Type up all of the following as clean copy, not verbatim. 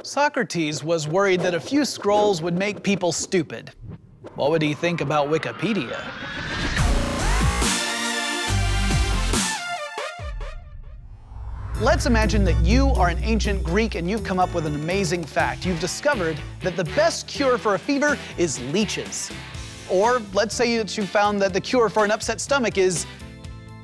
Socrates was worried that a few scrolls would make people stupid. What would he think about Wikipedia? Let's imagine that you are an ancient Greek and you've come up with an amazing fact. You've discovered that the best cure for a fever is leeches. Or let's say that you found that the cure for an upset stomach is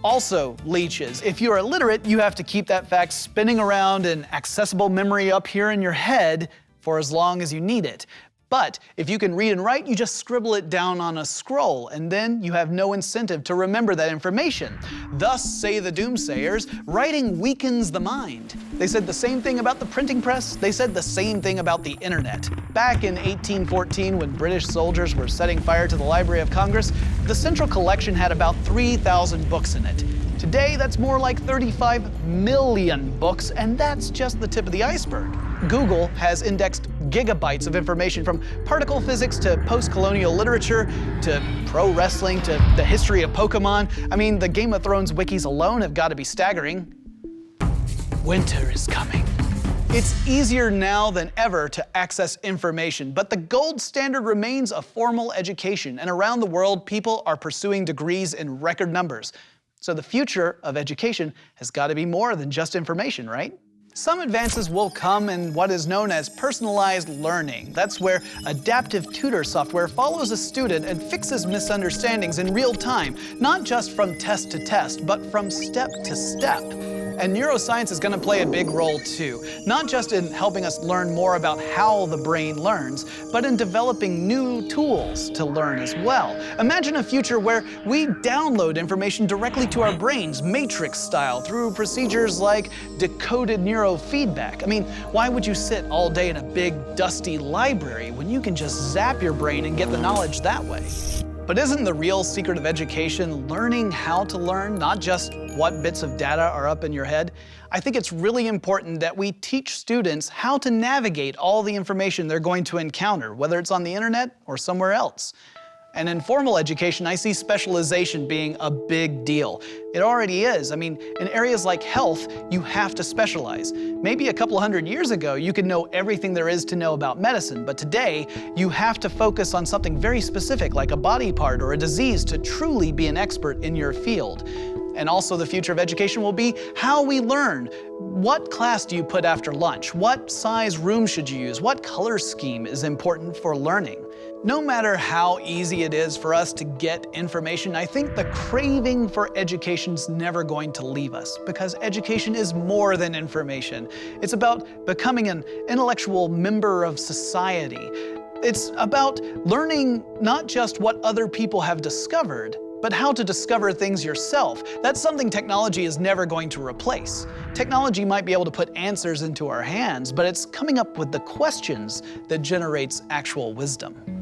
also leeches. If you're illiterate, you have to keep that fact spinning around in accessible memory up here in your head for as long as you need it. But if you can read and write, you just scribble it down on a scroll, and then you have no incentive to remember that information. Thus, say the doomsayers, writing weakens the mind. They said the same thing about the printing press. They said the same thing about the internet. Back in 1814, when British soldiers were setting fire to the Library of Congress, the central collection had about 3,000 books in it. Today, that's more like 35 million books, and that's just the tip of the iceberg. Google has indexed gigabytes of information from particle physics to post-colonial literature to pro wrestling to the history of Pokemon. I mean, the Game of Thrones wikis alone have got to be staggering. Winter is coming. It's easier now than ever to access information, but the gold standard remains a formal education, and around the world, people are pursuing degrees in record numbers. So the future of education has got to be more than just information, right? Some advances will come in what is known as personalized learning. That's where adaptive tutor software follows a student and fixes misunderstandings in real time, not just from test to test, but from step to step. And neuroscience is going to play a big role too, not just in helping us learn more about how the brain learns, but in developing new tools to learn as well. Imagine a future where we download information directly to our brains, matrix style, through procedures like decoded neurofeedback. I mean, why would you sit all day in a big, dusty library when you can just zap your brain and get the knowledge that way? But isn't the real secret of education learning how to learn, not just what bits of data are up in your head? I think it's really important that we teach students how to navigate all the information they're going to encounter, whether it's on the internet or somewhere else. And in formal education, I see specialization being a big deal. It already is. I mean, in areas like health, you have to specialize. Maybe a couple hundred years ago, you could know everything there is to know about medicine, but today, you have to focus on something very specific, like a body part or a disease, to truly be an expert in your field. And also the future of education will be how we learn. What class do you put after lunch? What size room should you use? What color scheme is important for learning? No matter how easy it is for us to get information, I think the craving for education's never going to leave us, because education is more than information. It's about becoming an intellectual member of society. It's about learning not just what other people have discovered, but how to discover things yourself. That's something technology is never going to replace. Technology might be able to put answers into our hands, but it's coming up with the questions that generates actual wisdom.